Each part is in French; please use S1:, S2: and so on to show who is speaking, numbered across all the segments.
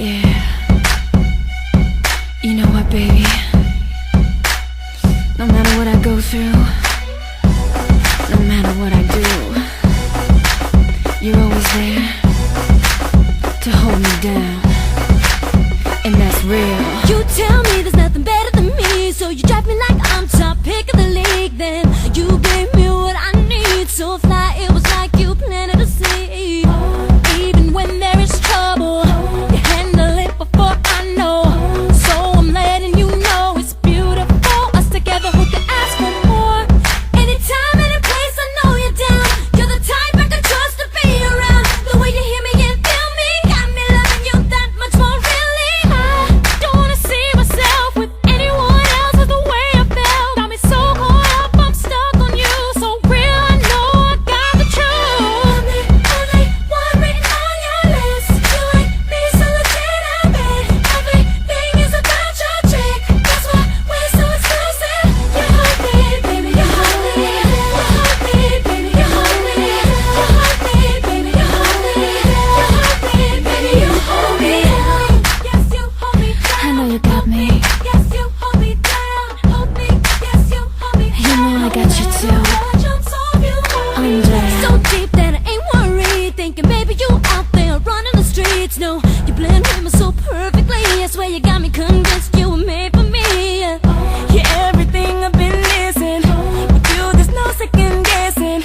S1: Yeah. You know what, baby? No matter what I go through, no matter what I do, you're always there to hold me down. And that's real.
S2: You tell me there's nothing better than me, so you drive me like I'm top pick of the league. Then you gave me what I need, so fly, it was like you planted a seed. Even when there is trouble, you handle it before I know. So I'm letting you know it's beautiful, us together, who can ask for more? Anytime, any place, I know you're down. You're the type I can trust to be around. The way you hear me and feel me got me loving you that much more, really. I don't wanna see myself with anyone else, with the way I felt. Got me so caught up, I'm stuck on you. So real, I know I got the truth. Only one written on your list. You and me, so legitimate. Everything is about your trick. That's why we're so exclusive. You hold me, baby, you hold me. You hold me, baby, you hold me. You hold me, baby, you hold me. You hold me, baby, you hold me. Yes, you hold me down.
S1: I know you got me.
S2: Yes, you hold me down. Hold me, yes, you hold me down.
S1: You know I got you too. I'm down.
S2: So deep that I ain't worried, thinking baby you out there running the streets. No, you blend with me so perfectly. I swear you got me convinced you were made for me. You're everything I've been missing. With you there's no second guessing.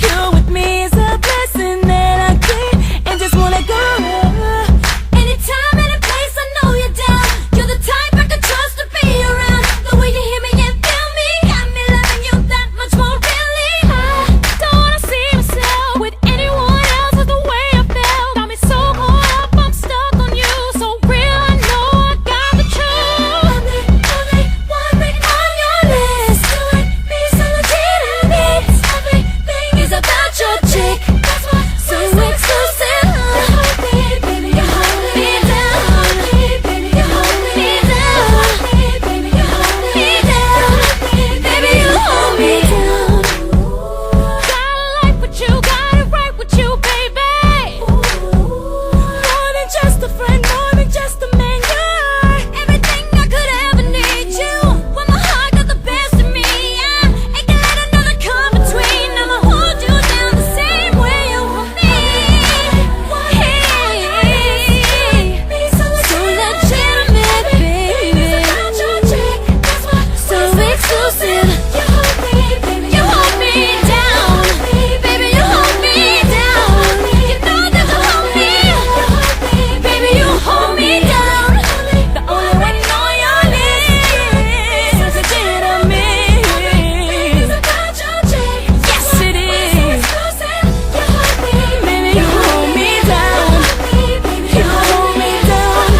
S2: You're with me is a blessing that I get and just wanna go. Anytime, any place, I know you're down. You're the type I can trust to be around. The way you hear me and feel me got me loving you that much more, really. I don't wanna see myself with anyone else, with the way I felt. Got me so caught up, I'm stuck on you. So real, I know I got the truth. Only one written on your list. You and me, so legitimate. Everything is about your chick. That's why so exclusive. You hold me, baby, you hold me down. Baby, you hold me down. Baby, you hold me down. Baby, you hold me down. Gotta like what you got it right with you, baby. More than just a friend, more than just a man. You're everything I could ever need. You, when my heart got the best of me, I ain't gonna let another come between. I'ma hold you down the same way you hold me. Hey, so legitimate, baby. So exclusive. You hold me, baby. You hold me down, baby. You hold me down. You know that you hold me, baby. You hold me down. The only one on your list is legitimate. Yes, it is. Baby, you hold me down. You hold me down.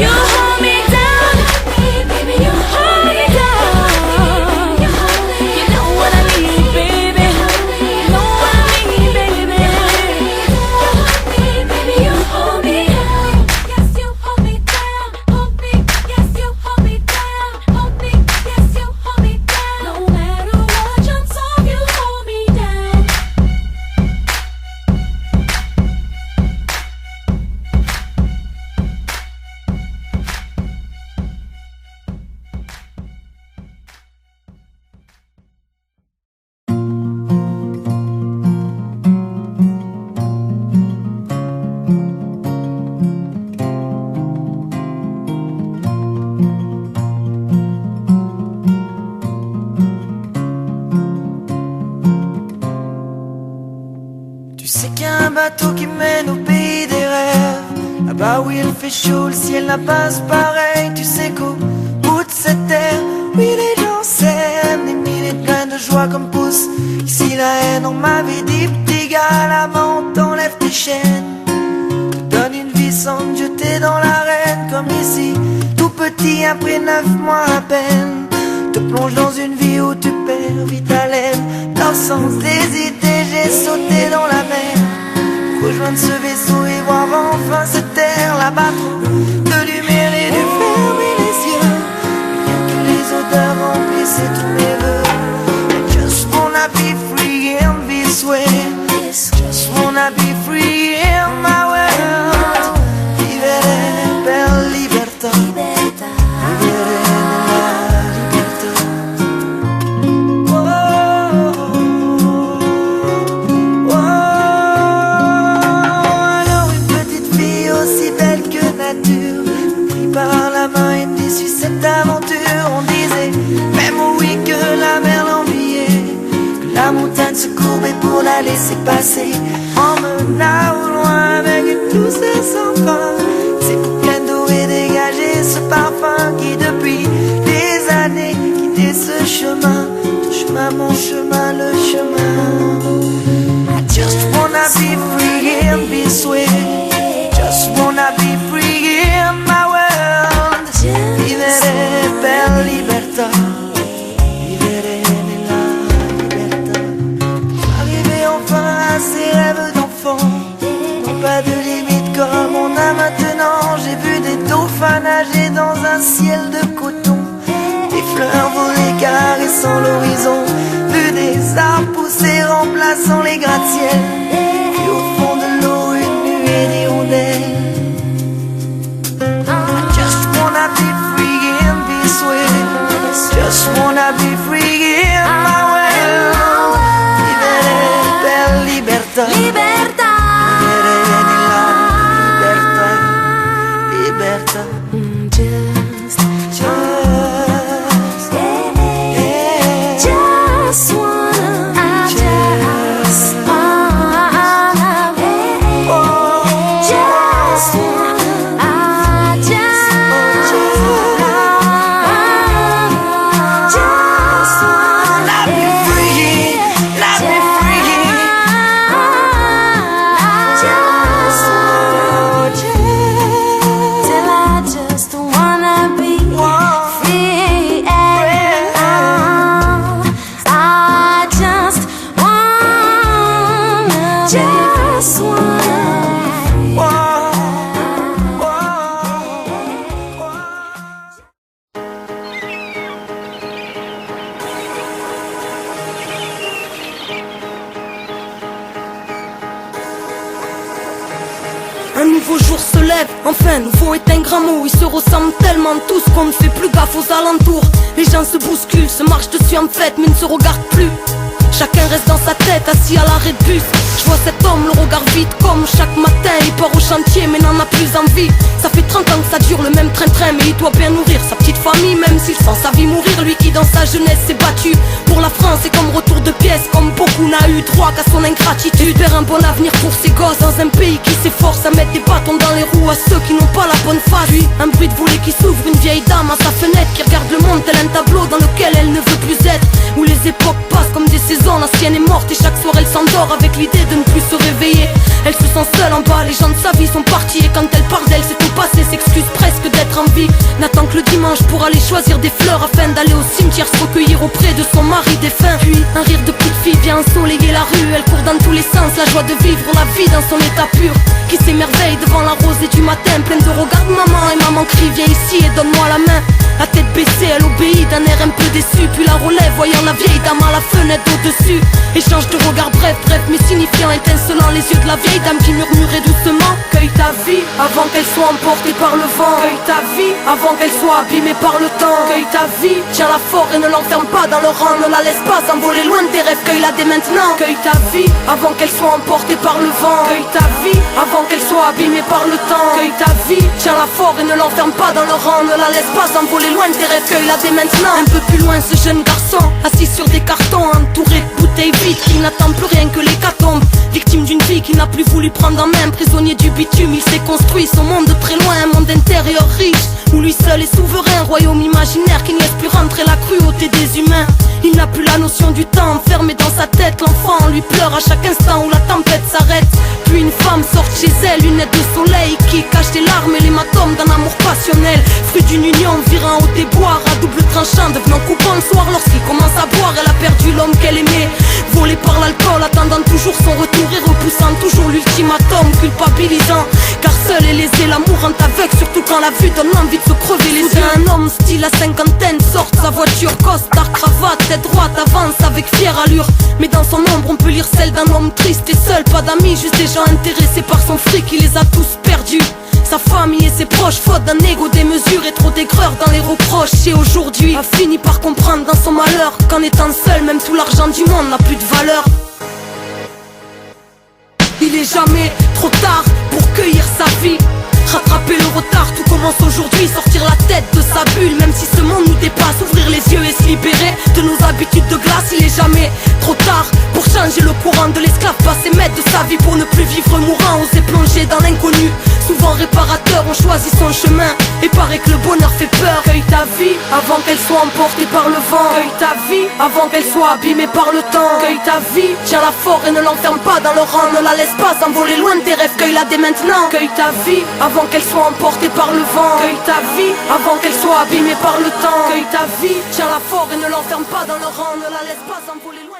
S2: You hold me down. Baby, you hold me down. You know what I need, baby. You know what I need, baby. Baby, you hold me down. Yes, you hold me down. Hold me, yes, you hold me down. Hold me, yes, you hold me down. No matter what jumps off, you hold me down.
S3: Tu sais qu'il y a un bateau qui mène au pays des rêves. Là-bas où il fait chaud, le ciel n'a pas pareil. Tu sais qu'au bout de cette terre, oui les gens s'aiment. Des milliers de graines de joie comme pousse ici la haine. On m'avait dit petit gars, là-bas on t'enlève tes chaînes. Te donne une vie sans te jeter dans l'arène. Comme ici, tout petit après 9 mois à peine. Te plonge dans une vie où tu perds vite haleine. Dans sans hésiter, j'ai sauté dans la mer. Rejoindre ce vaisseau et voir enfin cette terre. Là-bas trop de lumière et de fermer les yeux. Rien que les odeurs remplissaient tous mes voeux. I just wanna be free in this way. Just wanna be free in my world. Vivere laisser passer, emmena au loin avec une douceur sans fin. C'est pour cadeau et dégager ce parfum qui depuis des années quittait ce chemin, ton chemin, mon chemin, le chemin. I just wanna be free and be sweet. Just wanna be free in my world. Vivere per libertà. Vivere nella libertà. Arriver enfin à ses rêves d'enfant. Non pas de limite comme on a maintenant. J'ai vu des dauphins nager dans un ciel de coton. Des fleurs voler caressant l'horizon. Vu des arbres pousser remplaçant les gratte-ciels. Puis au fond de l'eau une nuée d'hirondelles. I just wanna be free and be sweet. Just wanna be free in my world. Vivere per libertà.
S2: Libertà.
S3: Vivere nella libertà. Libertà.
S2: Just wanna, I just wanna, just wanna, I just wanna
S3: be free, let me free.
S2: Just wanna, till I just wanna be free. I just wanna, just wanna.
S4: Un nouveau jour se lève, enfin nouveau est un grand mot. Ils se ressemblent tellement tous qu'on ne fait plus gaffe aux alentours. Les gens se bousculent, se marchent dessus en fête mais ne se regardent plus. Chacun reste dans sa tête, assis à l'arrêt de bus. Je vois cet homme, le regard vide comme chaque matin. Il part au chantier mais n'en a plus envie. Ça fait 30 ans que ça dure le même train-train, mais il doit bien nourrir sa petite famille, même s'il sent sa vie mourir. Lui qui dans sa jeunesse s'est battu pour la France et comme retour de pièce, comme beaucoup n'a eu droit qu'à son ingratitude. Espère un bon avenir pour ses gosses dans un pays qui s'efforce à mettre des bâtons dans les roues à ceux qui n'ont pas la bonne face. Puis un bruit de volet qui s'ouvre, une vieille dame à sa fenêtre qui regarde le monde tel un tableau dans lequel elle ne veut plus être. Où les époques passent comme des saisons, l'ancienne est morte et chaque soir elle s'endort avec l'idée de ne plus se réveiller. Elle se sent seule en bas, les gens de sa vie sont partis et quand elle parle d'elle c'est tout passé, s'excuse presque d'être en vie. N'attend que le dimanche pour aller choisir des fleurs afin d'aller au cimetière se recueillir auprès de son mari défunt. Puis un rire de petite fille vient ensoleiller la rue, elle court dans tous les sens, la joie de vivre la vie dans son état pur. Qui s'émerveille devant la rosée du matin, pleine de regards de maman, et maman crie viens ici et donne-moi la main. La tête baissée, elle obéit d'un air un peu déçu, puis la relève voyant la vieille dame à la fenêtre au-dessus. Échange de regards bref mais signifiant, étincelant les yeux de la vieille dame qui murmurait doucement: cueille ta vie avant qu'elle soit emportée par le vent. Cueille ta vie avant qu'elle soit abîmée par le temps. Cueille ta vie, tiens-la fort et ne l'enferme pas dans le rang. Ne la laisse pas s'envoler loin de tes rêves, cueille-la dès maintenant. Cueille ta vie avant qu'elle soit emportée par le vent. Cueille ta vie avant qu'elle soit abîmée par le temps. Cueille ta vie, tiens-la fort et ne l'enferme pas dans le rang. Ne la laisse pas s'envoler loin de tes rêves, cueille-la dès maintenant. Un peu plus loin ce jeune garçon, assis sur des cartons, entouré de bouteilles vides, qui n'attend plus rien que l'hécatombe. Victime d'une vie qui n'a plus voulu prendre en main, prisonnier du bitume, il s'est construit son monde de très loin. Un monde intérieur riche, où lui seul est souverain. Royaume imaginaire qui ne laisse plus rentrer la cruauté des humains. Il n'a plus la notion du temps, enfermé dans sa tête. L'enfant lui pleure à chaque instant où la tempête s'arrête. Puis une femme sort chez elle, lunettes de soleil, qui cache les larmes et l'hématome d'un amour passionnel. Fruit d'une union virant au déboire, à double tranchant, devenant coupant le soir. Lorsqu'il commence à boire, elle a perdu l'homme qu'elle aimait. Volé par l'alcool, attendant toujours son retour et repoussant toujours l'ultimatum, culpabilisant. Car seul et lésé, l'amour rend aveugle, surtout quand la vue donne envie de se crever les yeux. Un homme style à cinquantaine sort sa voiture, costard, cravate, tête droite, avance avec fière allure. Mais dans son ombre on peut lire celle d'un homme triste et seul. Pas d'amis, juste des gens intéressés par son fric, il les a tous perdus. Sa famille et ses proches, faute d'un égo démesuré, trop d'aigreur dans les reproches. Et aujourd'hui a fini par comprendre dans son malheur qu'en étant seul, même tout l'argent du monde n'a plus de valeur. Il est jamais trop tard pour cueillir sa vie. Rattraper le retard, tout commence aujourd'hui. Sortir la tête de sa bulle, même si ce monde nous dépasse. Ouvrir les yeux et se libérer de nos habitudes de glace. Il est jamais trop tard pour changer le courant de l'esclave. Passer maître de sa vie pour ne plus vivre mourant. Oser plonger dans l'inconnu, souvent réparateur. On choisit son chemin et paraît que le bonheur fait peur. Cueille ta vie avant qu'elle soit emportée par le vent. Cueille ta vie avant qu'elle soit abîmée par le temps. Cueille ta vie, tiens-la fort et ne l'enferme pas dans le rang. Ne la laisse pas s'envoler loin de tes rêves, cueille-la dès maintenant. Cueille ta vie avant qu'elle soit emportée par le vent. Cueille ta vie avant qu'elle soit abîmée par le temps. Cueille ta vie, tiens-la fort et ne l'enferme pas dans le rang. Ne la laisse pas s'envoler loin.